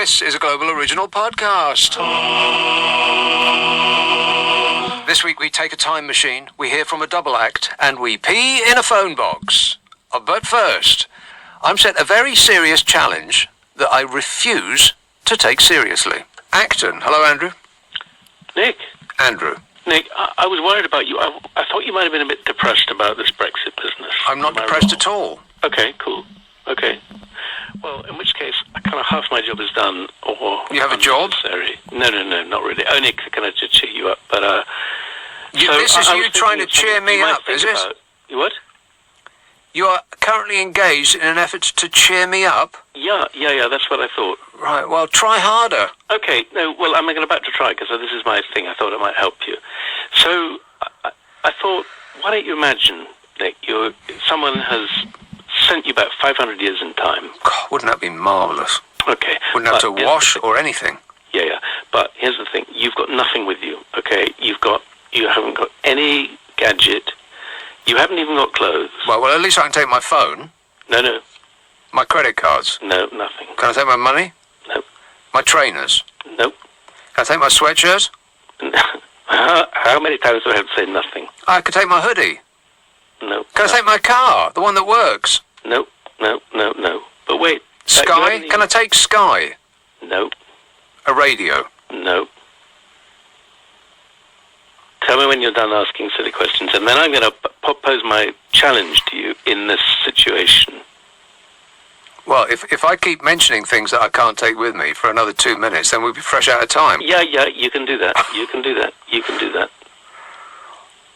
This is a Global Original Podcast. This week we take a time machine, we hear from a double act, and we pee in a phone box. But first, I'm set a very serious challenge that I refuse to take seriously. Acton. Hello, Andrew. Nick. Andrew. Nick, I was worried about you. I thought you might have been a bit depressed about this Brexit business. I'm not depressed at all. Okay, cool. Okay. Well, in which case, kind of half my job is done, or... You have a job? No, not really. Only kind of to cheer you up, but... This is you trying to cheer me up, is it? You what? You are currently engaged in an effort to cheer me up? Yeah, that's what I thought. Right, well, try harder. Okay, no, well, I'm about to try, because this is my thing. I thought it might help you. So, I thought, why don't you imagine, Nick, someone has sent you back 500 years in time. God, wouldn't that be marvellous? Okay. Wouldn't have to wash or anything. Yeah, but here's the thing. You've got nothing with you, okay? You haven't got any gadget. You haven't even got clothes. Well, at least I can take my phone. No. My credit cards. No, nothing. Can I take my money? No. My trainers. Nope. Can I take my sweatshirt? How many times do I have to say nothing? I could take my hoodie. No. Can I take my car, the one that works? No. But wait. Sky? Can I take Sky? No. A radio? No. Tell me when you're done asking silly questions, and then I'm going to pose my challenge to you in this situation. Well, if I keep mentioning things that I can't take with me for another 2 minutes, then we'll be fresh out of time. Yeah, you can do that. You can do that.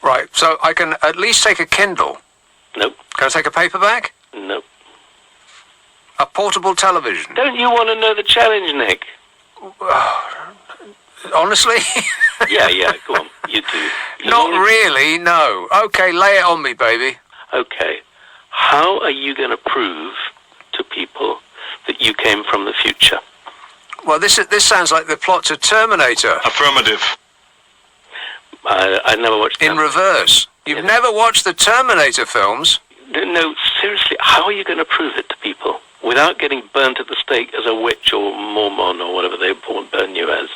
Right, so I can at least take a Kindle. Nope. Can I take a paperback? Nope. A portable television? Don't you want to know the challenge, Nick? Honestly? Yeah, go on. You do. Not really, no. Okay, lay it on me, baby. Okay. How are you going to prove to people that you came from the future? Well, this sounds like the plot to Terminator. Affirmative. I never watched In reverse. You've never watched the Terminator films? No, seriously, how are you going to prove it to people without getting burnt at the stake as a witch or Mormon or whatever they burn you as?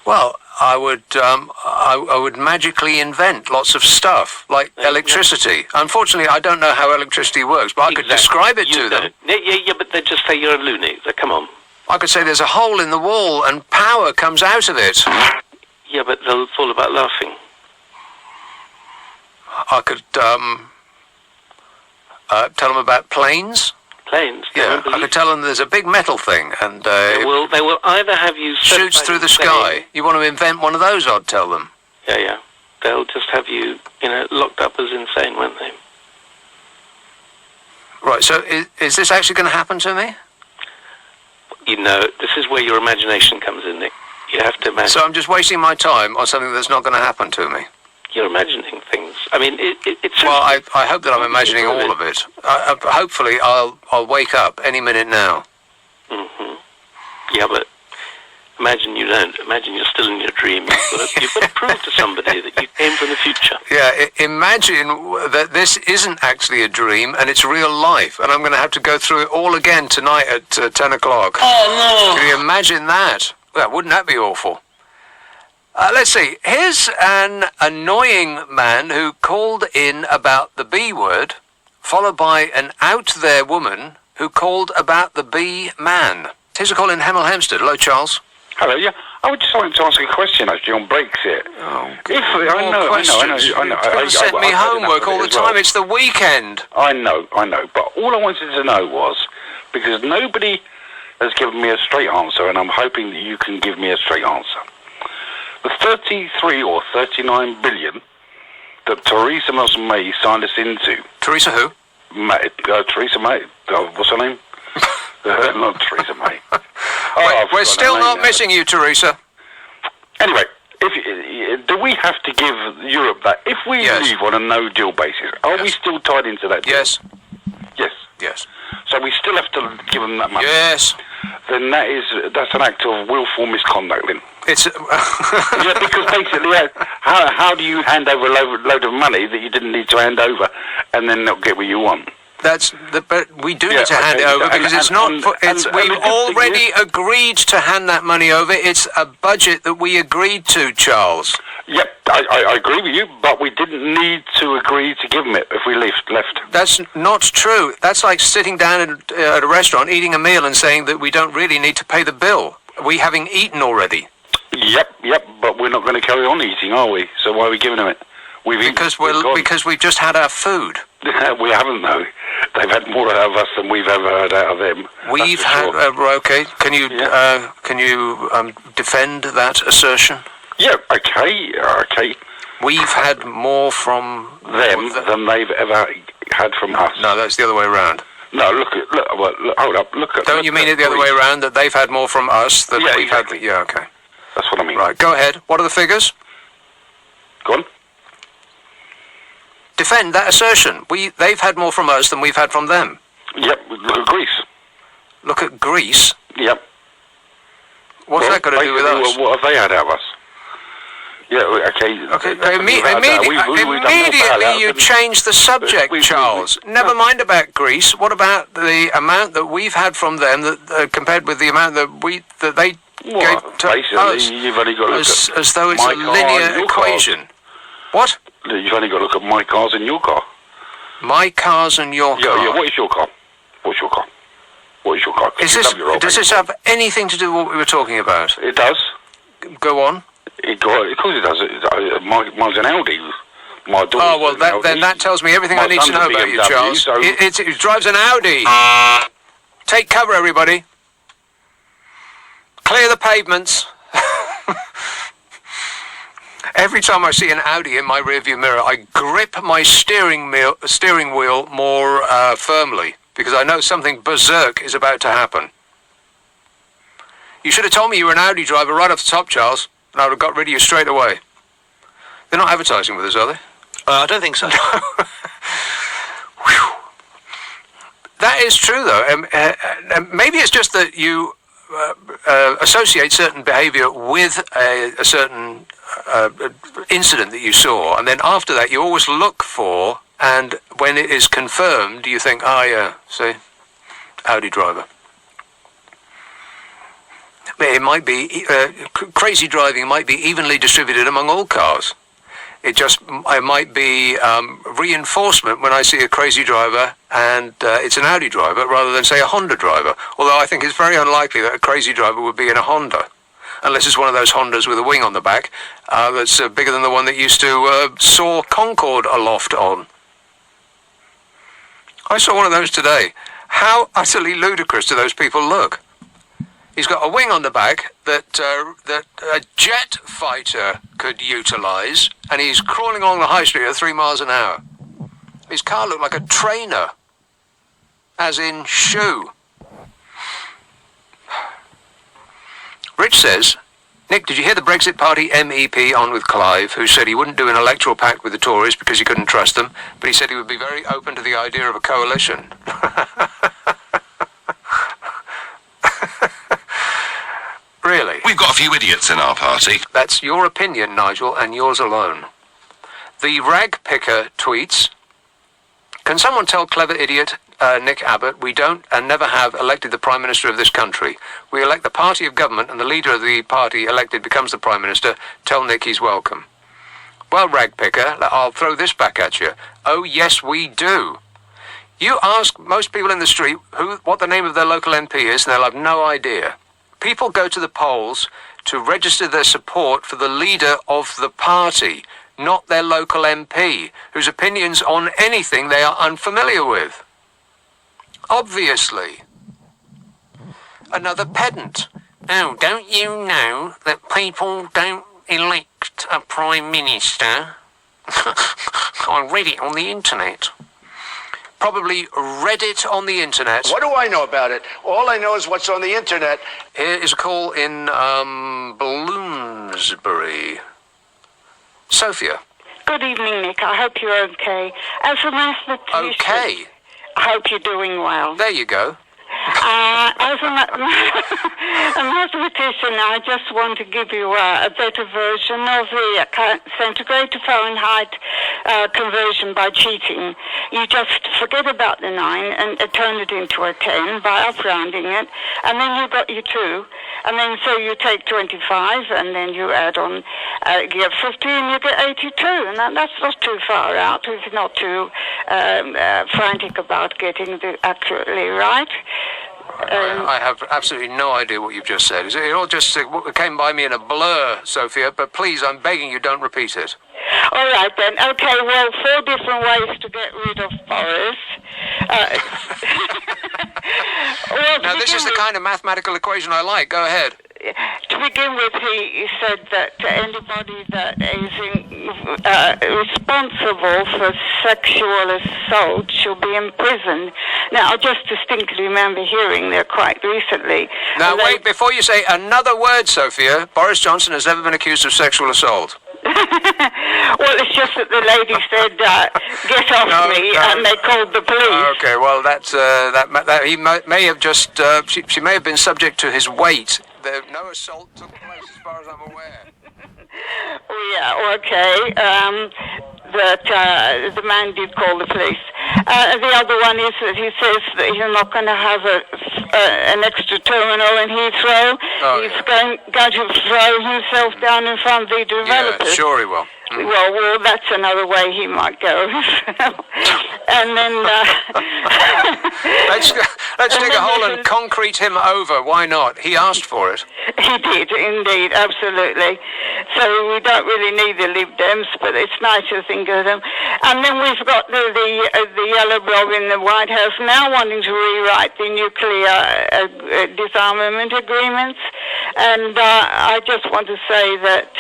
Well, I would magically invent lots of stuff, like electricity. Unfortunately, I don't know how electricity works, but I could describe it to them. Yeah, but they just say you're a loony. So come on. I could say there's a hole in the wall and power comes out of it. Yeah, but they'll fall about laughing. I could tell them about planes. Planes? Yeah, I could tell them there's a big metal thing and they will either have you shoots through the sky. You want to invent one of those, I'd tell them. Yeah. They'll just have you, locked up as insane, won't they? Right, so is this actually going to happen to me? This is where your imagination comes in, Nick. You have to imagine. So I'm just wasting my time on something that's not going to happen to me? You're imagining things. I mean, it's... Well, I hope that I'm imagining all of it. Hopefully, I'll wake up any minute now. Mm-hmm. Yeah, but imagine you don't. Imagine you're still in your dream. You've got to prove to somebody that you came from the future. Yeah, imagine that this isn't actually a dream and it's real life, and I'm going to have to go through it all again tonight at 10 o'clock. Oh, no! Can you imagine that? Well, wouldn't that be awful? Let's see. Here's an annoying man who called in about the B word, followed by an out-there woman who called about the B man. Here's a call in Hemel Hempstead. Hello, Charles. Hello, yeah. I would just like to ask a question actually on Brexit. Oh, I know. You sent me homework all the time. It's the weekend. I know. But all I wanted to know was, because nobody has given me a straight answer, and I'm hoping that you can give me a straight answer. The 33 or 39 billion that Theresa May signed us into. Theresa who? Theresa May. What's her name? Not Theresa May. We're still not missing you, Theresa. Anyway, do we have to give Europe that? If we leave on a no-deal basis, are we still tied into that deal? Yes. So we still have to give them that money? Yes. Then that's an act of willful misconduct, then. It's... Yeah, because basically, how do you hand over a load of money that you didn't need to hand over and then not get what you want? But we do need to hand it over because it's not. We've already agreed to hand that money over. It's a budget that we agreed to, Charles. Yep, I agree with you, but we didn't need to agree to give them it if we left. That's not true. That's like sitting down at a restaurant, eating a meal and saying that we don't really need to pay the bill. We having eaten already. Yep, but we're not going to carry on eating, are we? So why are we giving them it? Because we've just had our food. We haven't, though. They've had more out of us than we've ever had out of them. We've had... okay, can you defend that assertion? Yeah, okay. We've had more from them than they've ever had from us. No, that's the other way around. No, hold up. Don't you mean it the other way around, that they've had more from us than we've exactly. had... Yeah, okay. That's what I mean. Right, go ahead. What are the figures? Go on. Defend that assertion. They've had more from us than we've had from them. Yep, look at Greece. Look at Greece? Yep. What's that got to do with us? What have they had out of us? Yeah, okay. Immediately you change the subject, Charles. Never mind about Greece. What about the amount that we've had from them that compared with the amount that they gave to us? You've only got to look as though it's a linear equation. What? You've only got to look at my cars and your car. My cars and your car? Yeah, what is your car? What's your car? What is your car? Does this have anything to do with what we were talking about? It does. Go on. Of course it does. Mine's an Audi. My daughter's then that tells me everything I need to know about you, Charles. So it drives an Audi. Take cover, everybody. Clear the pavements. Every time I see an Audi in my rearview mirror, I grip my steering wheel more firmly because I know something berserk is about to happen. You should have told me you were an Audi driver right off the top, Charles, and I would have got rid of you straight away. They're not advertising with us, are they? I don't think so. That is true, though. Maybe it's just that you associate certain behaviour with a certain incident that you saw, and then after that you always look for, and when it is confirmed, you think, see, Audi driver. It might be, crazy driving might be evenly distributed among all cars. It might be reinforcement when I see a crazy driver and it's an Audi driver rather than, say, a Honda driver. Although I think it's very unlikely that a crazy driver would be in a Honda. Unless it's one of those Hondas with a wing on the back that's bigger than the one that used to soar Concorde aloft on. I saw one of those today. How utterly ludicrous do those people look? He's got a wing on the back that a jet fighter could utilise, and he's crawling along the high street at 3 miles an hour. His car looked like a trainer, as in shoe. Rich says, Nick, did you hear the Brexit Party MEP on with Clive, who said he wouldn't do an electoral pact with the Tories because he couldn't trust them, but he said he would be very open to the idea of a coalition? Really? We've got a few idiots in our party. That's your opinion, Nigel, and yours alone. The rag picker tweets, can someone tell clever idiot Nick Abbott we don't and never have elected the Prime Minister of this country? We elect the party of government and the leader of the party elected becomes the Prime Minister. Tell Nick he's welcome. Well, rag picker, I'll throw this back at you. Oh, yes, we do. You ask most people in the street what the name of their local MP is, and they'll have no idea. People go to the polls to register their support for the leader of the party, not their local MP, whose opinions on anything they are unfamiliar with. Obviously. Another pedant. Oh, don't you know that people don't elect a Prime Minister? I read it on the internet. Probably read it on the internet. What do I know about it? All I know is what's on the internet. Here is a call in Bloomsbury. Sophia. Good evening, Nick. I hope you're okay. As a mathematician... Okay? I hope you're doing well. There you go. As a mathematician, I just want to give you a better version of the centigrade to Fahrenheit conversion by cheating. You just forget about the 9 and turn it into a 10 by up-rounding it, and then you got your 2. And then so you take 25, and then you add on, you get 50, and you get 82. And that's not too far out if you're not too frantic about getting it accurately right. I have absolutely no idea what you've just said. It all just came by me in a blur, Sophia, but please, I'm begging you, don't repeat it. All right, then. Okay, well, 4 different ways to get rid of Boris. Well, now, this is the kind of mathematical equation I like. Go ahead. To begin with, he said that anybody that is responsible for sexual assault should be imprisoned. Now, I just distinctly remember hearing there quite recently. Now, wait, before you say another word, Sophia, Boris Johnson has never been accused of sexual assault. Well, it's just that the lady said, get off me, and they called the police. Okay, well, that he may have just, she may have been subject to his weight. No assault took place as far as I'm aware. Yeah, okay. That the man did call the police. The other one is that he says that he's not going to have an extra terminal in Heathrow. He's going to throw himself down in front of the developers. Yeah, sure he will. Well, that's another way he might go. And then let's dig a hole and concrete him over. Why not? He asked for it. He did, indeed, absolutely. So we don't really need the Lib Dems, but it's nice to think of them. And then we've got the yellow blob in the White House now wanting to rewrite the nuclear disarmament agreements. And I just want to say that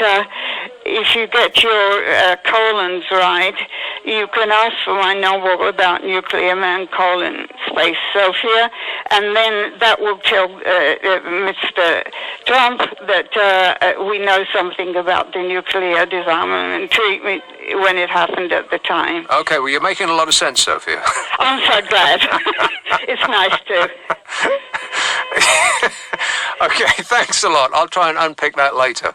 if you get your colons right, you can ask for my novel about nuclear man colon space Sophia, and then that will tell Mr. Trump that we know something about the nuclear disarmament treatment when it happened at the time. Okay, well, you're making a lot of sense, Sophia. I'm so glad. It's nice to. Okay, thanks a lot. I'll try and unpick that later.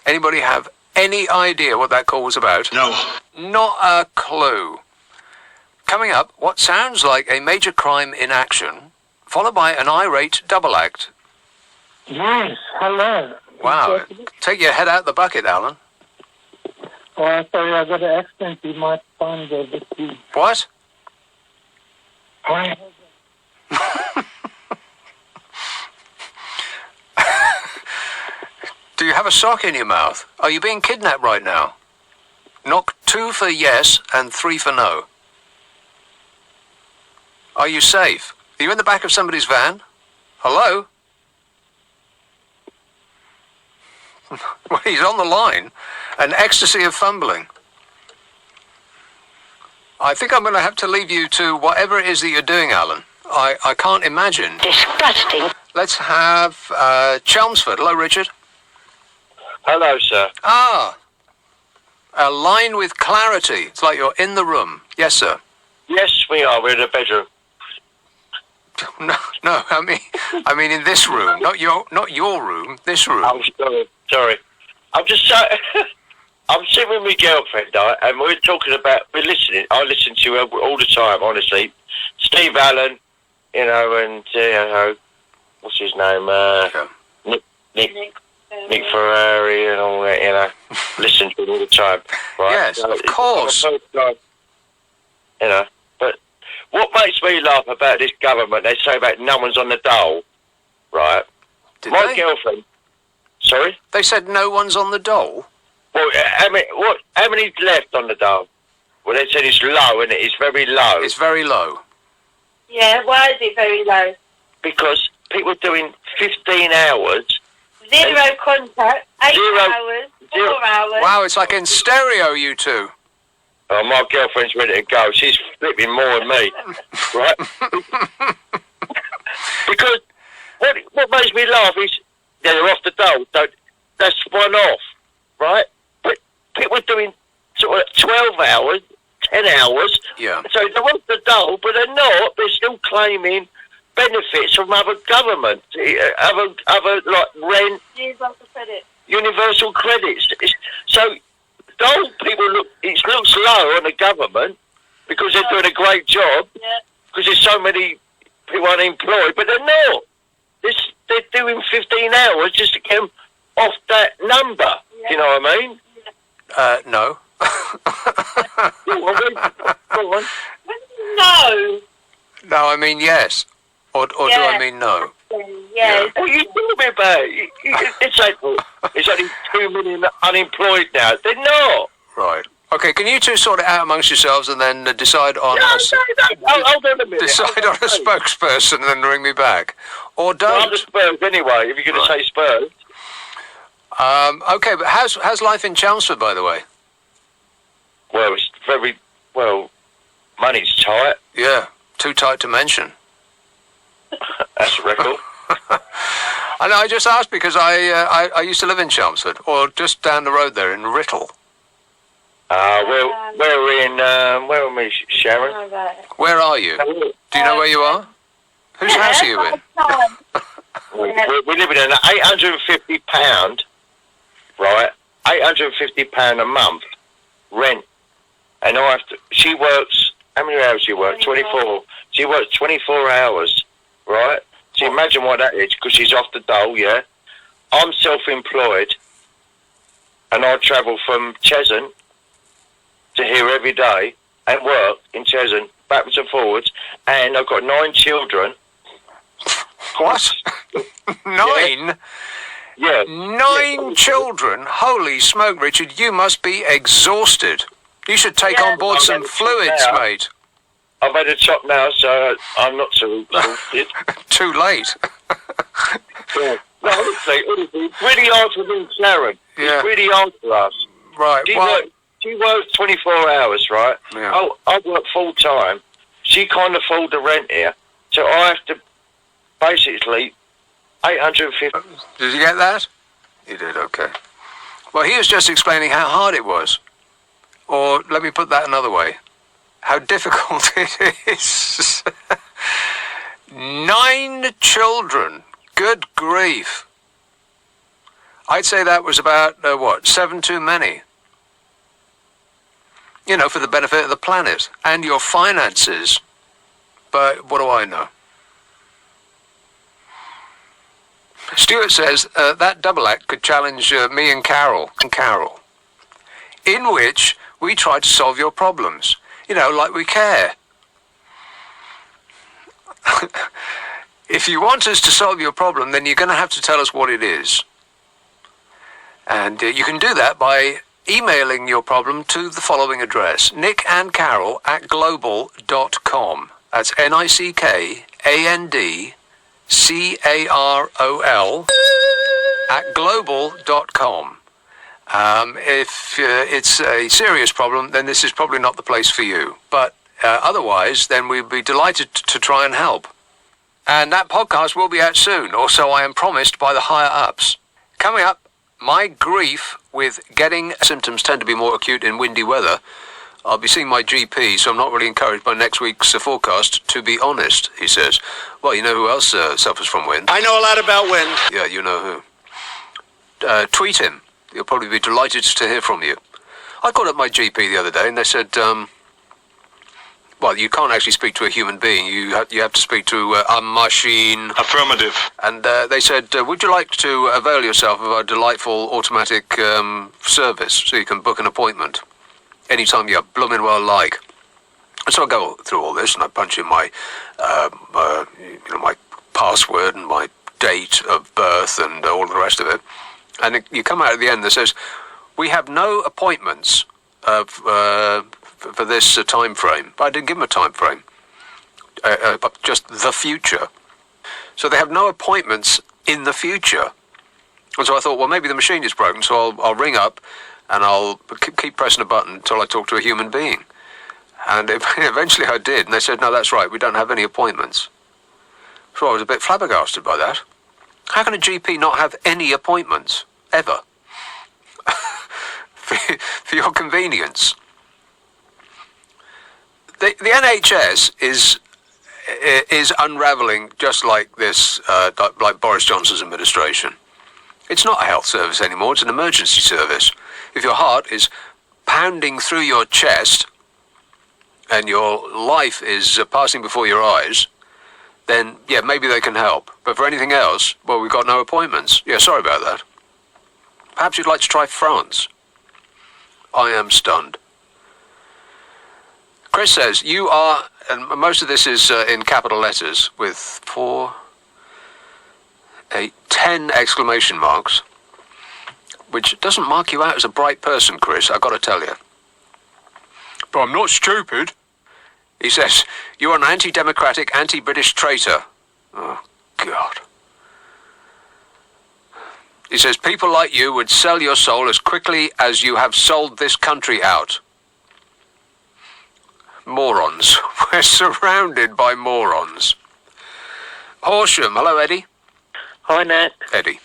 Anybody have any idea what that call was about? No. Not a clue. Coming up, what sounds like a major crime in action, followed by an irate double act. Yes, hello. Wow. Take your head out the bucket, Alan. Oh, sorry, I got an accent. You might find a bit deep. What? I Do you have a sock in your mouth? Are you being kidnapped right now? Knock 2 for yes and 3 for no. Are you safe? Are you in the back of somebody's van? Hello? Well, he's on the line. An ecstasy of fumbling. I think I'm going to have to leave you to whatever it is that you're doing, Alan. I can't imagine. Disgusting. Let's have Chelmsford. Hello, Richard. Hello, sir. Ah, a line with clarity. It's like you're in the room. Yes, sir. Yes, we are. We're in the bedroom. No. I mean in this room, not your room. This room. I'm sorry. I'm just I'm sitting with my girlfriend, and we're talking about. We're listening. I listen to you all the time, honestly. Steve Allen, and what's his name? Nick Ferrari and all that, listen to it all the time, right? Yes, of course. But what makes me laugh about this government, they say about no one's on the dole, right? My girlfriend, sorry? They said no one's on the dole? Well, how many's left on the dole? Well, they said it's low, and it's very low. It's very low. Yeah, why is it very low? Because people are doing 15 hours. Zero contact, 8 hours, 4 hours. Wow, it's like in stereo, you two. Oh, my girlfriend's ready to go. She's flipping more than me, right? Because what makes me laugh is they're off the dole. That's one off, right? But people are doing sort of 12 hours, 10 hours. Yeah. So they want the dole, but they're not. They're still claiming benefits from other government, other like rent, Universal credit. universal credits. So dole people it looks low on the government because they're doing a great job. Yeah. Because there's so many people unemployed, but they're not. They're doing 15 hours just to get them off that number. Yeah. Do you know what I mean? No. Go on. No. No, I mean yes. Or do I mean no? Yeah. What are you talking about? It's only 2 million unemployed now. They're not. Right. Okay, can you two sort it out amongst yourselves and then decide on No. Hold on a minute. decide on a spokesperson and then ring me back? Or I'm don't? the Spurs anyway, if you're going to say Spurs. Okay, but how's life in Chelmsford, by the way? Well, it's very, money's tight. Yeah, too tight to mention. That's a record. I know, I just asked because I used to live in Chelmsford, or just down the road there in Writtle. We're in, where are we, Sharon? Where are you? Do you know where you are? Whose house are you in? We're living in £850, right? £850 a month rent, and she works. How many hours she works? 24. She works 24 hours, right? So imagine what that is, because she's off the dole. Yeah, I'm self-employed, and I travel from Cheshunt to here every day and work in Cheshunt backwards and forwards, and I've got 9 children. What? 9? Yeah. 9 children? Holy smoke, Richard, you must be exhausted. You should take on board some fluids, mate. I've had a chop now, so I'm not so exhausted. Too late. Yeah. No, honestly, it's really hard for me, Sharon. Yeah. It's really hard for us. Right, She works 24 hours, right? Yeah. I work full time. She can't afford the rent here, so I have to basically 850. Did you get that? You did, okay. Well, he was just explaining how hard it was. Or, let me put that another way, how difficult it is. 9 children. Good grief. I'd say that was about, 7 too many. You know, for the benefit of the planet and your finances. But what do I know? Stuart says that double act could challenge me and Carol, in which we try to solve your problems. You know, like we care. If you want us to solve your problem, then you're going to have to tell us what it is. And you can do that by emailing your problem to the following address, nickandcarol@global.com. That's NICKANDCAROL @global.com. If it's a serious problem, then this is probably not the place for you. But otherwise, then we'd be delighted to try and help. And that podcast will be out soon, or so I am promised by the higher-ups. Coming up, my grief with getting symptoms tend to be more acute in windy weather. I'll be seeing my GP, so I'm not really encouraged by next week's forecast, to be honest, he says. Well, you know who else suffers from wind? I know a lot about wind. Yeah, you know who. Tweet him. He'll probably be delighted to hear from you. I called up my GP the other day, and they said, well, you can't actually speak to a human being. You have to speak to a machine. Affirmative. And they said, would you like to avail yourself of our delightful automatic service so you can book an appointment anytime you blooming well like? And so I go through all this and I punch in my, my password and my date of birth and all the rest of it. And you come out at the end that says, we have no appointments for this time frame. But I didn't give them a time frame. Just the future. So they have no appointments in the future. And so I thought, well, maybe the machine is broken, so I'll ring up and I'll keep pressing a button until I talk to a human being. And eventually I did, and they said, no, that's right, we don't have any appointments. So I was a bit flabbergasted by that. How can a GP not have any appointments, ever? For your convenience. The NHS is unravelling just like this, like Boris Johnson's administration. It's not a health service anymore, it's an emergency service. If your heart is pounding through your chest and your life is passing before your eyes, then, yeah, maybe they can help. But for anything else, well, we've got no appointments. Yeah, sorry about that. Perhaps you'd like to try France. I am stunned. Chris says, you are, and most of this is in capital letters with 10 exclamation marks, which doesn't mark you out as a bright person, Chris, I've got to tell you. But I'm not stupid. He says, you're an anti-democratic, anti-British traitor. Oh, God. He says, people like you would sell your soul as quickly as you have sold this country out. Morons. We're surrounded by morons. Horsham. Hello, Eddie. Hi, Nat. Eddie.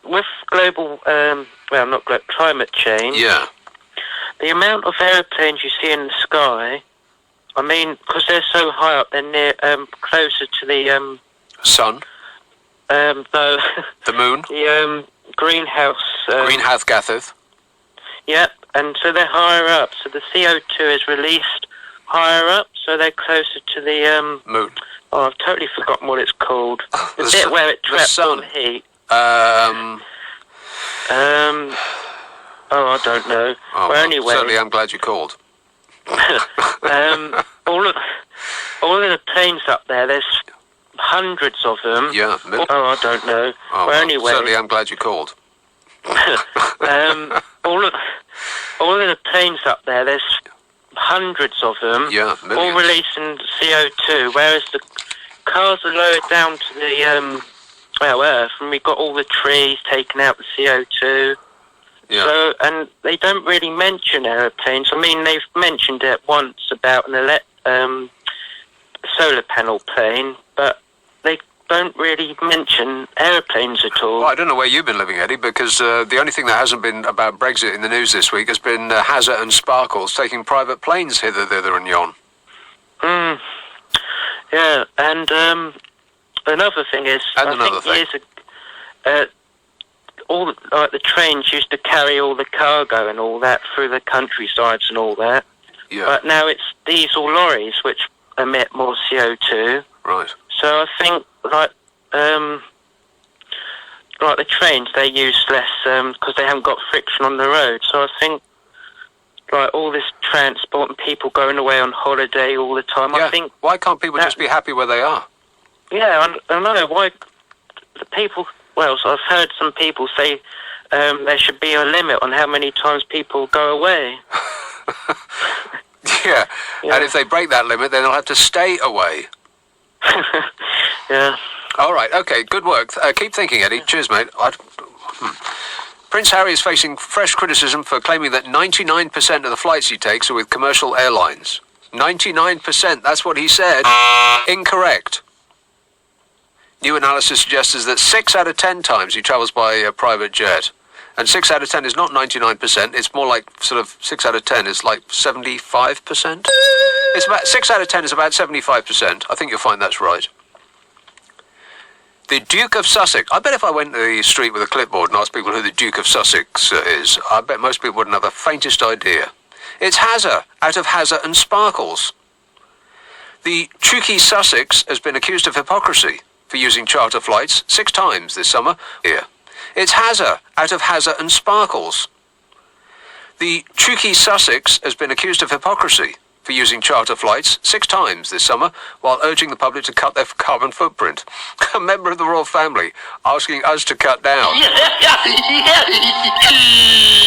With global, climate change. Yeah. The amount of aeroplanes you see in the sky, I mean, because they're so high up, they're near, closer to the, sun? No. The moon? The, greenhouse. Greenhouse gases. Yep, and so they're higher up, so the CO2 is released higher up, so they're closer to the, moon. Oh, I've totally forgotten what it's called. The bit where it traps all the heat. I don't know. Oh, well, anyway. Certainly, I'm glad you called. all of the planes up there, there's hundreds of them. Yeah. Oh, I don't know. Oh, well, anyway. Certainly, I'm glad you called. all of the planes up there, there's hundreds of them. Yeah, all releasing CO2, whereas the cars are lowered down to the Earth, and we've got all the trees taking out the CO2. Yeah. So, and they don't really mention aeroplanes. I mean, they've mentioned it once about an solar panel plane, but they don't really mention aeroplanes at all. Well, I don't know where you've been living, Eddie, because the only thing that hasn't been about Brexit in the news this week has been Hazard and Sparkles taking private planes hither, thither and yon. Yeah, and another thing is, all the trains used to carry all the cargo and all that through the countrysides and all that. Yeah. But now it's diesel lorries which emit more CO2. Right. So I think like the trains, they use less because they haven't got friction on the road. So I think like all this transport and people going away on holiday all the time. Yeah. I think why can't people just be happy where they are? Yeah, I know. Why the people? Well, so I've heard some people say there should be a limit on how many times people go away. Yeah, and if they break that limit, then they'll have to stay away. Yeah. All right, okay, good work. Keep thinking, Eddie. Cheers, mate. Prince Harry is facing fresh criticism for claiming that 99% of the flights he takes are with commercial airlines. 99%, that's what he said. Incorrect. New analysis suggests that 6 out of 10 times he travels by a private jet. And 6 out of 10 is not 99%, it's more like sort of 6 out of 10 is like 75%. It's about 6 out of 10 is about 75%. I think you'll find that's right. The Duke of Sussex. I bet if I went to the street with a clipboard and asked people who the Duke of Sussex is, I bet most people wouldn't have the faintest idea. It's Hazard, out of Hazard and Sparkles. The Duke of Sussex has been accused of hypocrisy for using charter flights 6 times this summer. Here. It's Hazard, out of Hazard and Sparkles. The Duke of Sussex has been accused of hypocrisy for using charter flights 6 times this summer while urging the public to cut their carbon footprint. A member of the royal family asking us to cut down.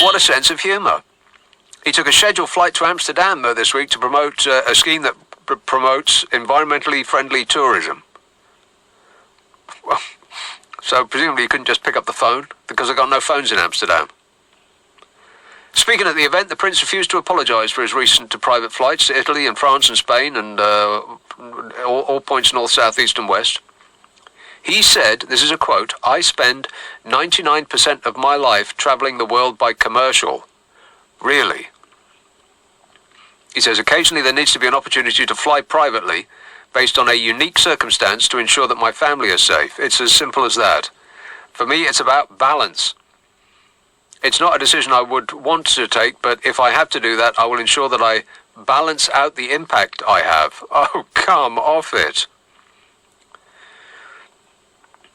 What a sense of humour. He took a scheduled flight to Amsterdam this week to promote a scheme that promotes environmentally friendly tourism. Well, so presumably you couldn't just pick up the phone because they've got no phones in Amsterdam. Speaking at the event, the Prince refused to apologise for his recent private flights to Italy and France and Spain and all points north, south, east and west. He said, this is a quote, "I spend 99% of my life travelling the world by commercial." Really? He says, occasionally there needs to be an opportunity to fly privately based on a unique circumstance to ensure that my family is safe. It's as simple as that. For me, it's about balance. It's not a decision I would want to take, but if I have to do that, I will ensure that I balance out the impact I have. Oh, come off it.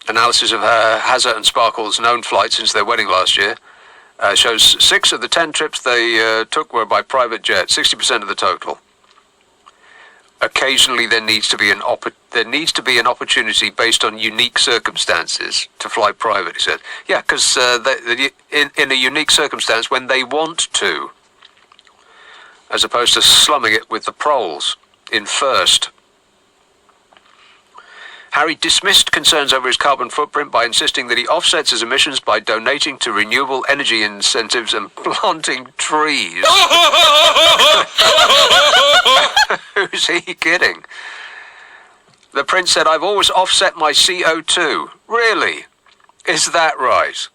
Analysis of Hazza and Sparkle's known flights since their wedding last year shows 6 of the 10 trips they took were by private jet, 60% of the total. Occasionally there needs to be an opportunity based on unique circumstances to fly private, he said. Yeah, because in a unique circumstance when they want to, as opposed to slumming it with the proles in first. Harry dismissed concerns over his carbon footprint by insisting that he offsets his emissions by donating to renewable energy incentives and planting trees. Who's he kidding? The Prince said, I've always offset my CO2. Really? Is that right?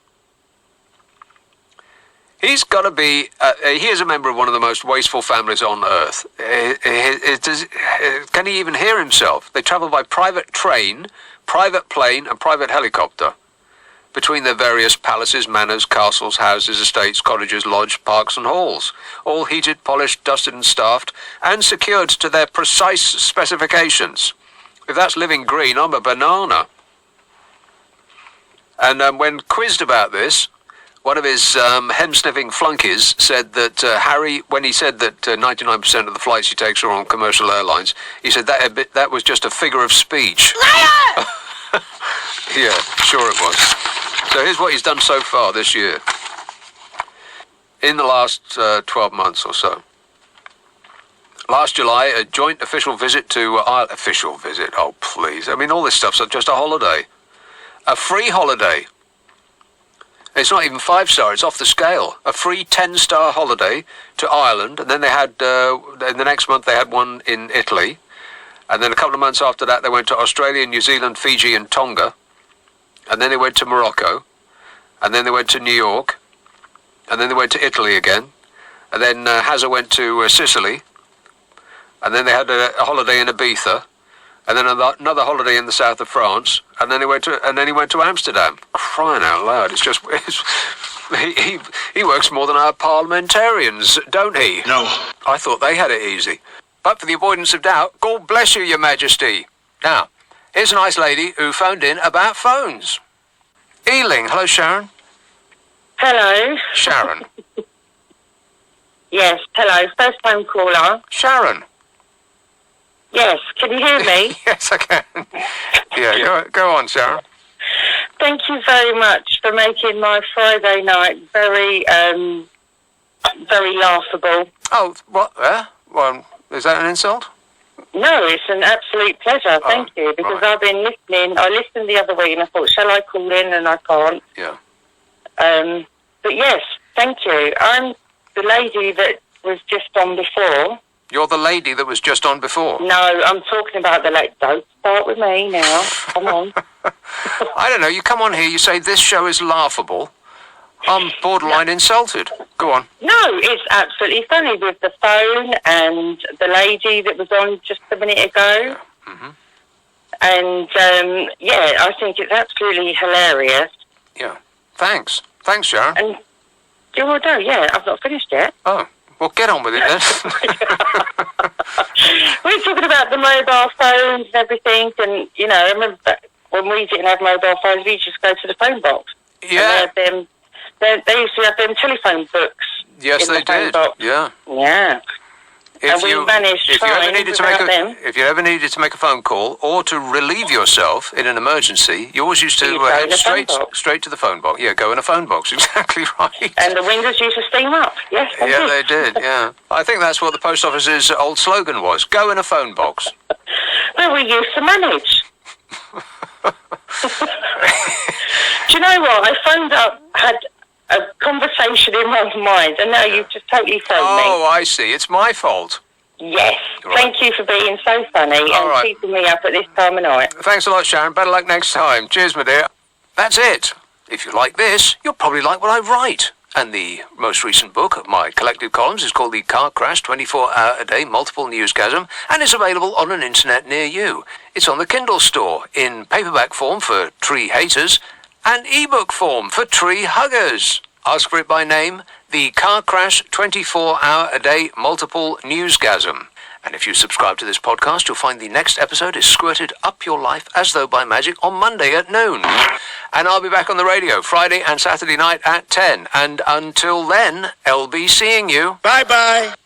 He's got to be, he is a member of one of the most wasteful families on earth. Can he even hear himself? They travel by private train, private plane and private helicopter between their various palaces, manors, castles, houses, estates, cottages, lodge, parks and halls. All heated, polished, dusted and staffed and secured to their precise specifications. If that's living green, I'm a banana. And when quizzed about this, one of his hem-sniffing flunkies said that Harry, when he said that 99% of the flights he takes are on commercial airlines, he said that was just a figure of speech. Yeah, sure it was. So here's what he's done so far this year. In the last 12 months or so. Last July, a joint official visit to... official visit? Oh, please. I mean, all this stuff's just a holiday. A free holiday. It's not even 5-star, it's off the scale. A free 10-star holiday to Ireland, and then they had, in the next month they had one in Italy, and then a couple of months after that they went to Australia, New Zealand, Fiji and Tonga, and then they went to Morocco, and then they went to New York, and then they went to Italy again, and then Hazza went to Sicily, and then they had a holiday in Ibiza, and then another holiday in the south of France, and then he went to Amsterdam. Crying out loud! He works more than our parliamentarians, don't he? No. I thought they had it easy. But for the avoidance of doubt, God bless you, Your Majesty. Now, here's a nice lady who phoned in about phones. Ealing, hello, Sharon. Hello. Sharon. Yes, hello. First phone caller. Sharon. Yes, can you hear me? Yes, I can. Yeah, go on, Sharon. Thank you very much for making my Friday night very laughable. Oh, what? Well, is that an insult? No, it's an absolute pleasure. Thank you, because right. I've been listening. I listened the other week and I thought, shall I call in? And I can't. Yeah. But yes, thank you. I'm the lady that was just on before. You're the lady that was just on before? No, I'm talking about the lady. Don't start with me now. Come on. I don't know. You come on here, you say this show is laughable. I'm borderline insulted. Go on. No, it's absolutely funny with the phone and the lady that was on just a minute ago. Yeah. Mm-hmm. And, I think it's absolutely hilarious. Yeah. Thanks, Sharon. And, I've not finished yet. Oh. Well, get on with it then. We're talking about the mobile phones and everything, and, I remember when we didn't have mobile phones, we just go to the phone box. Yeah. And they used to have them telephone books. Yes, they did. Box. Yeah. Yeah. If you ever needed to make a phone call or to relieve yourself in an emergency, you always used to head straight to the phone box. Yeah, go in a phone box. Exactly right. And the windows used to steam up. Yes, they did. Yeah. I think that's what the post office's old slogan was. Go in a phone box. Well, we used to manage. Do you know what? I phoned up, had a conversation in my mind, and now you've just totally phoned me. Oh, I see. It's my fault. Yes. Right. Thank you for being so funny and keeping me up at this time of night. Thanks a lot, Sharon. Better luck next time. Cheers, my dear. That's it. If you like this, you'll probably like what I write. And the most recent book of my collected columns is called The Car Crash 24-Hour-a-Day Multiple Newsgasm, and is available on an internet near you. It's on the Kindle store in paperback form for tree haters and ebook form for tree huggers. Ask for it by name, The Car Crash 24-Hour-a-Day Multiple Newsgasm. And if you subscribe to this podcast, you'll find the next episode is squirted up your life as though by magic on Monday at noon. And I'll be back on the radio Friday and Saturday night at 10. And until then, I'll be seeing you. Bye-bye.